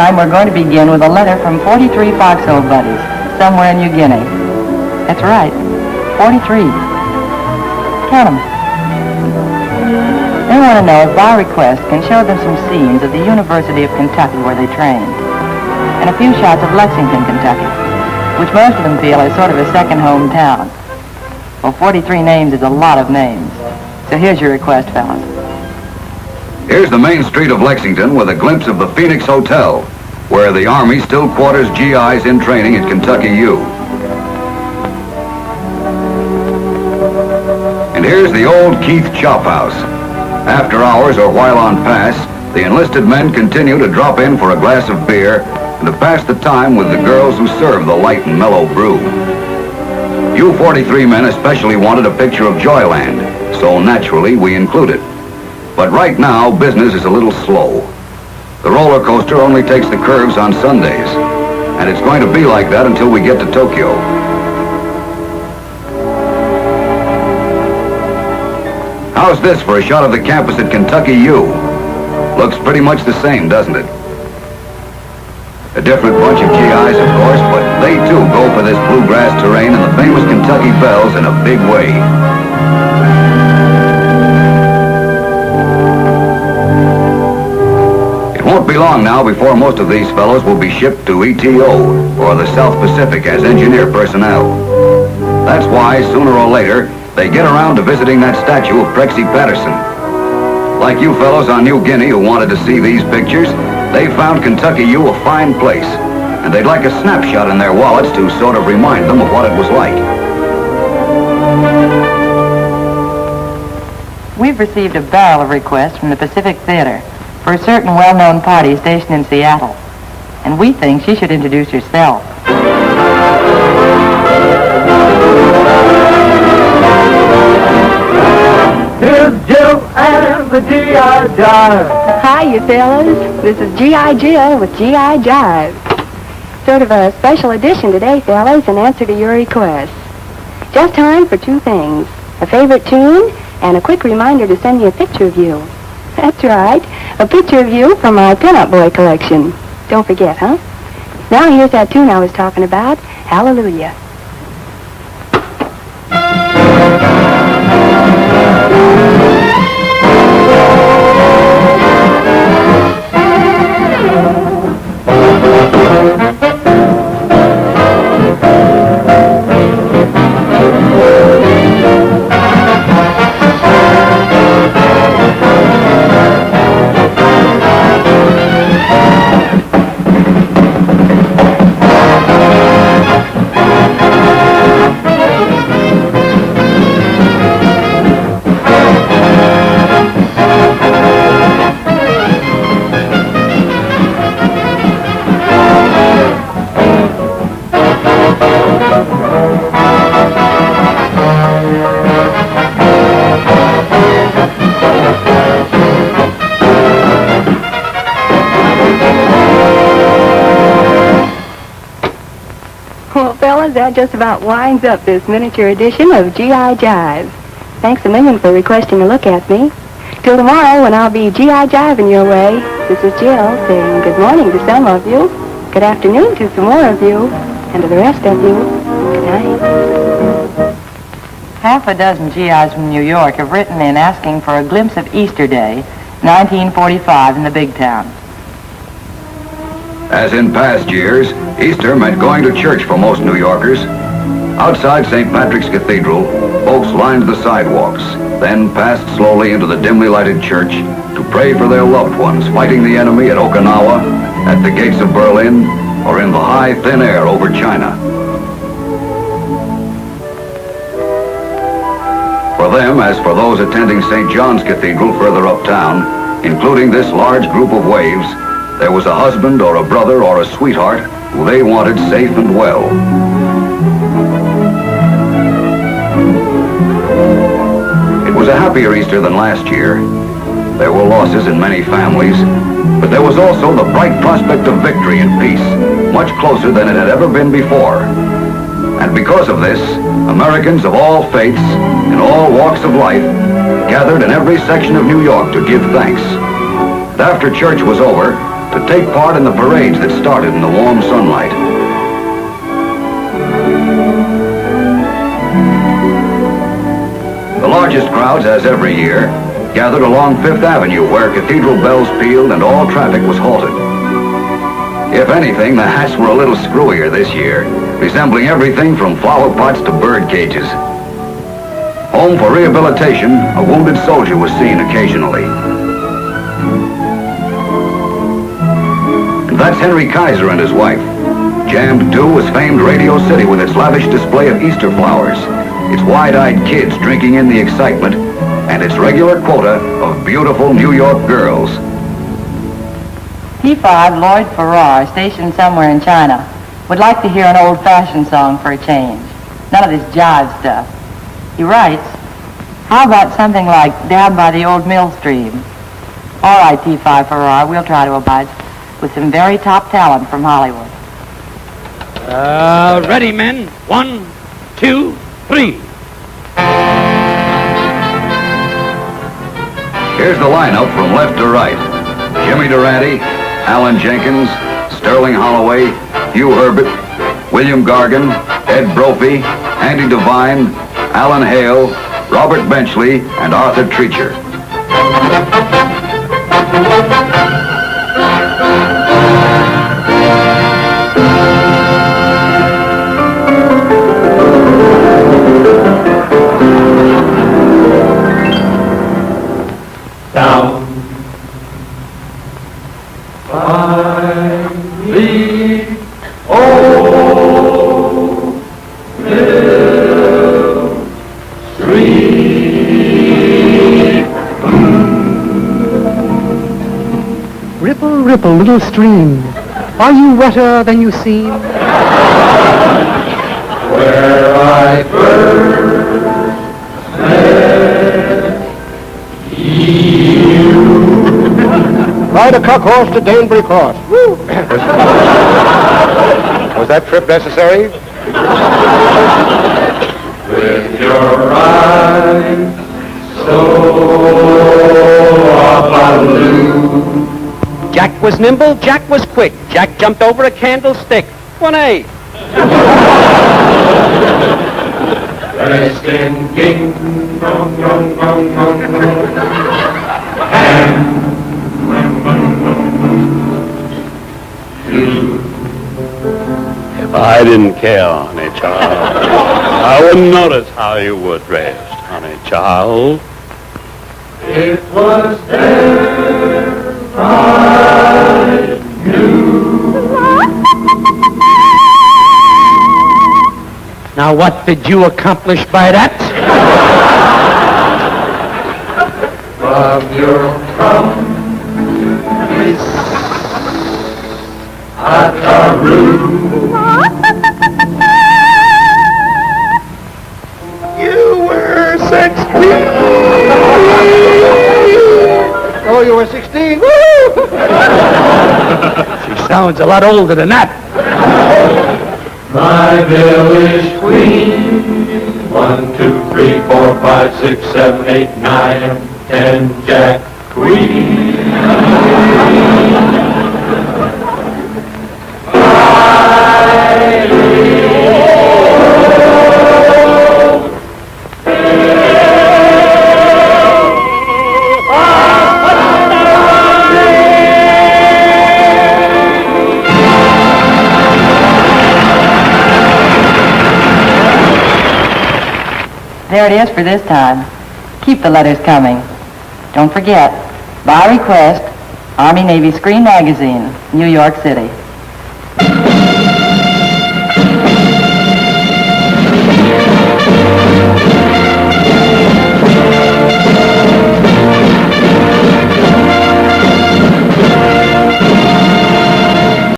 time, we're going to begin with a letter from 43 foxhole buddies, somewhere in New Guinea. That's right, 43. Count them. They want to know if by request can show them some scenes of the University of Kentucky where they trained, and a few shots of Lexington, Kentucky, which most of them feel is sort of a second hometown. Well, 43 names is a lot of names. So here's your request, fellas. Here's the main street of Lexington with a glimpse of the Phoenix Hotel, where the Army still quarters GIs in training at Kentucky U. And here's the old Keith Chop House. After hours or while on pass, the enlisted men continue to drop in for a glass of beer and to pass the time with the girls who serve the light and mellow brew. You 43 men especially wanted a picture of Joyland, so naturally we include it. But right now, business is a little slow. The roller coaster only takes the curves on Sundays, and it's going to be like that until we get to Tokyo. How's this for a shot of the campus at Kentucky U? Looks pretty much the same, doesn't it? A different bunch of GIs, of course, but they too go for this bluegrass terrain and the famous Kentucky bells in a big way. It won't be long now before most of these fellows will be shipped to ETO, or the South Pacific, as engineer personnel. That's why, sooner or later, they get around to visiting that statue of Prexy Patterson. Like you fellows on New Guinea who wanted to see these pictures, they found Kentucky U a fine place, and they'd like a snapshot in their wallets to sort of remind them of what it was like. We've received a barrel of requests from the Pacific Theater for a certain well-known party stationed in Seattle, and we think she should introduce herself. Here's Jill and the G.I. Jive. Hi, you fellas. This is G.I. Jill with G.I. Jive. Sort of a special edition today, fellas, in answer to your requests. Just time for two things. A favorite tune and a quick reminder to send me a picture of you. That's right. A picture of you from my Pin-Up Boy collection. Don't forget, huh? Now here's that tune I was talking about. Hallelujah. That just about winds up this miniature edition of G.I. Jive. Thanks a million for requesting a look at me. Till tomorrow when I'll be G.I. Jiving your way, this is Jill saying good morning to some of you, good afternoon to some more of you, and to the rest of you, good night. Half a dozen GIs from New York have written in asking for a glimpse of Easter Day, 1945 in the big town. As in past years, Easter meant going to church for most New Yorkers. Outside St. Patrick's Cathedral, folks lined the sidewalks, then passed slowly into the dimly lighted church to pray for their loved ones fighting the enemy at Okinawa, at the gates of Berlin, or in the high, thin air over China. For them, as for those attending St. John's Cathedral further uptown, including this large group of waves, there was a husband or a brother or a sweetheart who they wanted safe and well. It was a happier Easter than last year. There were losses in many families, but there was also the bright prospect of victory and peace, much closer than it had ever been before. And because of this, Americans of all faiths, in all walks of life, gathered in every section of New York to give thanks. And after church was over, to take part in the parades that started in the warm sunlight. The largest crowds, as every year, gathered along Fifth Avenue where cathedral bells pealed and all traffic was halted. If anything, the hats were a little screwier this year, resembling everything from flower pots to bird cages. Home for rehabilitation, a wounded soldier was seen occasionally. And that's Henry Kaiser and his wife. Jammed, too, was famed Radio City with its lavish display of Easter flowers, its wide-eyed kids drinking in the excitement, and its regular quota of beautiful New York girls. P5 Lloyd Farrar, stationed somewhere in China, would like to hear an old-fashioned song for a change. None of this jive stuff. He writes, how about something like Down by the Old Mill Stream? All right, P5 Farrar, we'll try to oblige with some very top talent from Hollywood. Ready, men. 1, 2, 3. Here's the lineup from left to right. Jimmy Durante, Alan Jenkins, Sterling Holloway, Hugh Herbert, William Gargan, Ed Brophy, Andy Devine, Alan Hale, Robert Benchley, and Arthur Treacher. Down by the old mill stream. Ripple, ripple, little stream, are you wetter than you seem? Where I first met you. Ride a cock horse to Danbury Cross. Woo! Was that trip necessary? With your eyes so blue. Jack was nimble, Jack was quick. Jack jumped over a candlestick. 1A. Dressed in gingham, and If I didn't care, honey child, I wouldn't notice how you were dressed, honey child. it was there I knew. Now, what did you accomplish by that? From your promise at the room. You were 16. Oh, you were 16? Woo! She sounds a lot older than that. My village queen. 1, 2, 3, 4, 5, 6, 7, 8, 9, 10, Jack Queen. There it is for this time. Keep the letters coming. Don't forget, by request, Army Navy Screen Magazine, New York City.